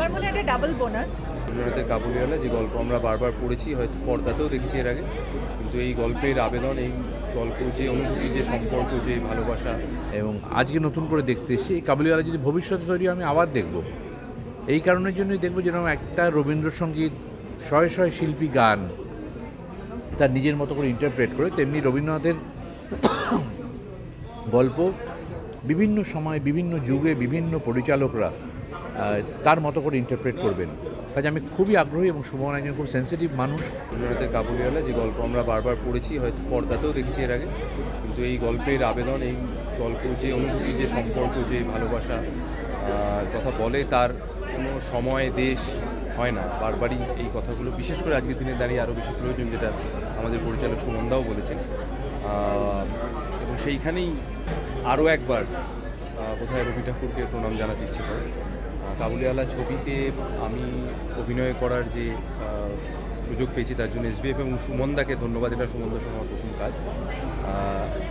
আমার মনে হয় এটা ডাবল বোনাস। রবীন্দ্রনাথের কাবুলিওয়ালা যে গল্প আমরা বারবার পড়েছি, হয়তো পর্দাতেও দেখেছি এর আগে, কিন্তু এই গল্পের আবেদন, এই গল্প যে অনুভূতি, যে সম্পর্ক, যে ভালোবাসা, এবং আজকে নতুন করে দেখতে এসেছি। এই কাবুলিওয়ালা যদি ভবিষ্যতে তৈরি আমি আবার দেখব, এই কারণের জন্যই দেখব যেরকম একটা রবীন্দ্রসঙ্গীত শয়ে শয়ে শিল্পী গান তার নিজের মতো করে ইন্টারপ্রেট করে, তেমনি রবীন্দ্রনাথের গল্প বিভিন্ন সময় বিভিন্ন যুগে বিভিন্ন পরিচালকরা তার মতো করে ইন্টারপ্রেট করবেন। কাজে আমি খুবই আগ্রহী এবং সুমন একজন খুব সেন্সিটিভ মানুষ। রবীন্দ্রনাথের কাবুলিওয়ালা যে গল্প আমরা বারবার পড়েছি, হয়তো পর্দাতেও দেখেছি এর আগে, কিন্তু এই গল্পের আবেদন, এই গল্প যে অনুভূতি, যে সম্পর্ক, যে ভালোবাসা কথা বলে, তার কোনো সময় দেশ হয় না। বারবারই এই কথাগুলো বিশেষ করে আজকের দিনে দাঁড়িয়ে আরও বেশি প্রয়োজন, যেটা আমাদের পরিচালক সুমনদাও বলেছেন। এবং সেইখানেই আরও একবার বোধহয় রবি ঠাকুরকে প্রণাম জানাতে ইচ্ছে করে। কাবুলিওয়ালা ছবিতে আমি অভিনয় করার যে সুযোগ পেয়েছি, তার জন্য এসবিএফ এবং সুমনদাকে ধন্যবাদ। এটা সুমনদার সঙ্গে আমার প্রথম কাজ।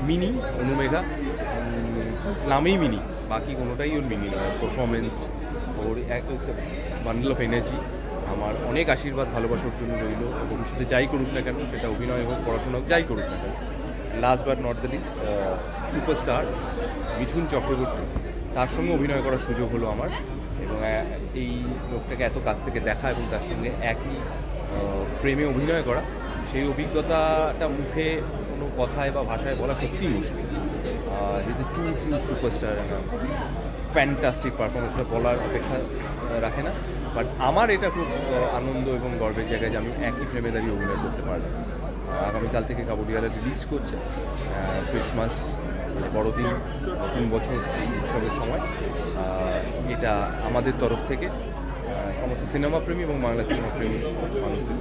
মিনি অনুমেঘা নামেই মিনি, বাকি কোনোটাই ওর মিনি নয়। পারফরমেন্স, ওর এক বান্ডেল অফ এনার্জি, আমার অনেক আশীর্বাদ ভালোবাসার জন্য রইল। ভবিষ্যতে যাই করুক না কেন, সেটা অভিনয় হোক, পড়াশোনা হোক, যাই করুক না কেন। Last but not the least, superstar Mithun Chakraborty, তার সঙ্গে অভিনয় করার সুযোগ হলো আমার। এবং এই লোকটাকে এত কাছ থেকে দেখা এবং তার সঙ্গে একই ফ্রেমে অভিনয় করা, সেই অভিজ্ঞতাটা মুখে কোনো কথায় বা ভাষায় বলা সত্যিই মুশকিল। Is a true superstar, fantastic পারফরমেন্সটা বলার অপেক্ষা রাখে না। বাট আমার এটা খুব আনন্দ এবং গর্বের জায়গায় যে আমি একই ফ্রেমে দাঁড়িয়ে অভিনয় করতে পারলাম। আগামীকাল থেকে কাবুলিওয়ালা রিলিজ করছে। ক্রিসমাস, বড়দিন, নতুন বছর, এই উৎসবের সময় এটা আমাদের তরফ থেকে সমস্ত সিনেমাপ্রেমী এবং বাংলা সিনেমাপ্রেমী মানুষদের।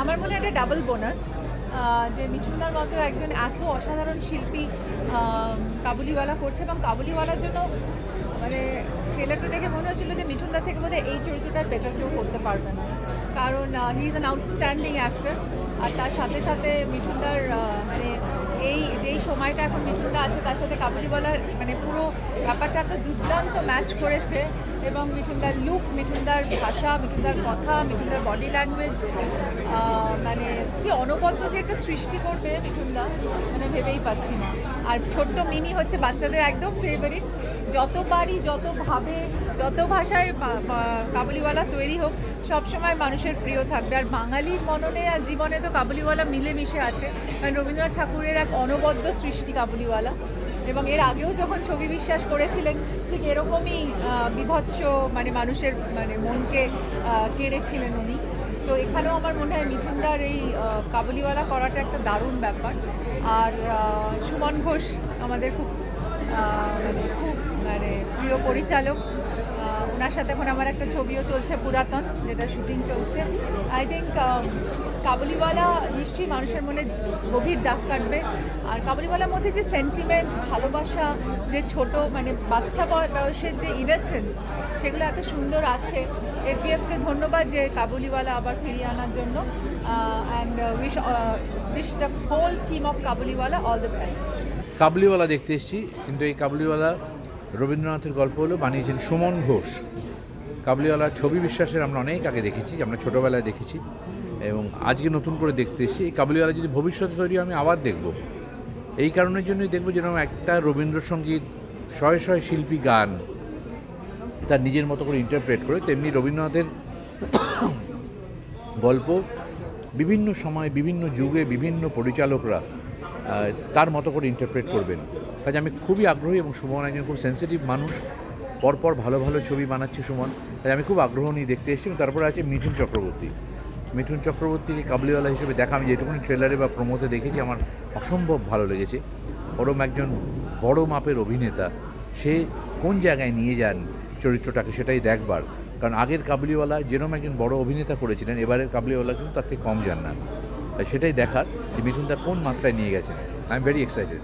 আমার মনে হয় এটা ডাবল বোনাস, যে মিঠুনদার মতো একজন এত অসাধারণ শিল্পী কাবুলিওয়ালা করছে। এবং কাবুলিওয়ালার জন্য মানে ট্রেলারটা দেখে মনে হচ্ছিল যে মিঠুনদার থেকে বোধহয় এই চরিত্রটার বেটার কেউ করতে পারবে না, কারণ he is an outstanding actor. আর তার সাথে সাথে মিঠুনদার মানে এই যেই সময়টা এখন মিঠুনদা আছে, তার সাথে কাবুলিওয়ালার মানে পুরো ব্যাপারটা এত দুর্দান্ত ম্যাচ করেছে। এবং মিঠুনদার লুক, মিঠুনদার ভাষা, মিঠুনদার কথা, মিঠুনদার বডি ল্যাঙ্গুয়েজ, মানে কি অনবদ্য যে একটা সৃষ্টি করবে মিঠুনদা, মানে ভেবেই পাচ্ছি না। আর ছোট্ট মিনি হচ্ছে বাচ্চাদের একদম ফেভারিট। যতবারই, যতভাবে, যত ভাষায় কাবুলিওয়ালা তৈরি হোক, সবসময় মানুষের প্রিয় থাকবে। আর বাঙালির মননে আর জীবনে তো কাবুলিওয়ালা মিলেমিশে আছে, কারণ রবীন্দ্রনাথ ঠাকুরের এক অনবদ্য সৃষ্টি কাবুলিওয়ালা। এবং এর আগেও যখন ছবি বিশ্বাস করেছিলেন, ঠিক এরকমই বিভৎস মানে মানুষের মানে মনকে কেড়েছিলেন উনি। তো এখানেও আমার মনে হয় মিঠুনদার এই কাবুলিওয়ালা করাটা একটা দারুণ ব্যাপার। আর সুমন ঘোষ আমাদের খুব প্রিয় পরিচালক। ওনার সাথে এখন আমার একটা ছবিও চলছে, পুরাতন, যেটা শুটিং চলছে। আই থিঙ্ক কাবুলিওয়ালা নিশ্চয়ই মানুষের মনে গভীর দাগ কাটবে। আর কাবুলিওয়ালার মধ্যে যে সেন্টিমেন্ট, ভালোবাসা, যে ছোট মানে বাচ্চা বয়সের যে ইনোসেন্স, সেগুলো এত সুন্দর আছে। এসবিএফকে ধন্যবাদ যে কাবুলিওয়ালা আবার ফিরিয়ে আনার জন্য। And wish the whole team of Kabuliwala all the best. Kabuliwala দেখতে এসেছি, কিন্তু এই কাবুলিওয়ালা রবীন্দ্রনাথের গল্প হলো বানিয়েছেন সুমন ঘোষ। কাবুলিওয়ালা ছবি বিশ্বাসের আমরা অনেক আগে দেখেছি, আমরা ছোটোবেলায় দেখেছি, এবং আজকে নতুন করে দেখতে এসেছি। এই কাবুলিওয়ালা যদি ভবিষ্যতে তৈরি আমি আবার দেখব, এই কারণের জন্যই দেখব যেরকম একটা রবীন্দ্রসঙ্গীত শয়ে শয়ে শিল্পী গান তার নিজের মতো করে ইন্টারপ্রেট করে, তেমনি রবীন্দ্রনাথের গল্প বিভিন্ন সময় বিভিন্ন যুগে বিভিন্ন পরিচালকরা তার মতো করে ইন্টারপ্রেট করবেন। কাজে আমি খুবই আগ্রহী এবং সুমন একজন খুব সেন্সিটিভ মানুষ, পরপর ভালো ভালো ছবি বানাচ্ছে সুমন। তাই আমি খুব আগ্রহ নিয়ে দেখতে এসেছি। এবং তারপরে আছে মিঠুন চক্রবর্তী। মিঠুন চক্রবর্তীকে কাবুলিওয়ালা হিসেবে দেখা, আমি যেটুকুনি ট্রেলারে বা প্রমোতে দেখেছি, আমার অসম্ভব ভালো লেগেছে। ওরম একজন বড় মাপের অভিনেতা, সে কোন জায়গায় নিয়ে যান চরিত্রটাকে, সেটাই দেখবার। কারণ আগের কাবুলিওয়ালা যেরকম একজন বড় অভিনেতা করেছিলেন, এবারের কাবুলিওয়ালা কিন্তু তার থেকে কম যান না। সেটাই দেখার যে মিঠুনদা কোন মাত্রায় নিয়ে গেছেন। I am very excited.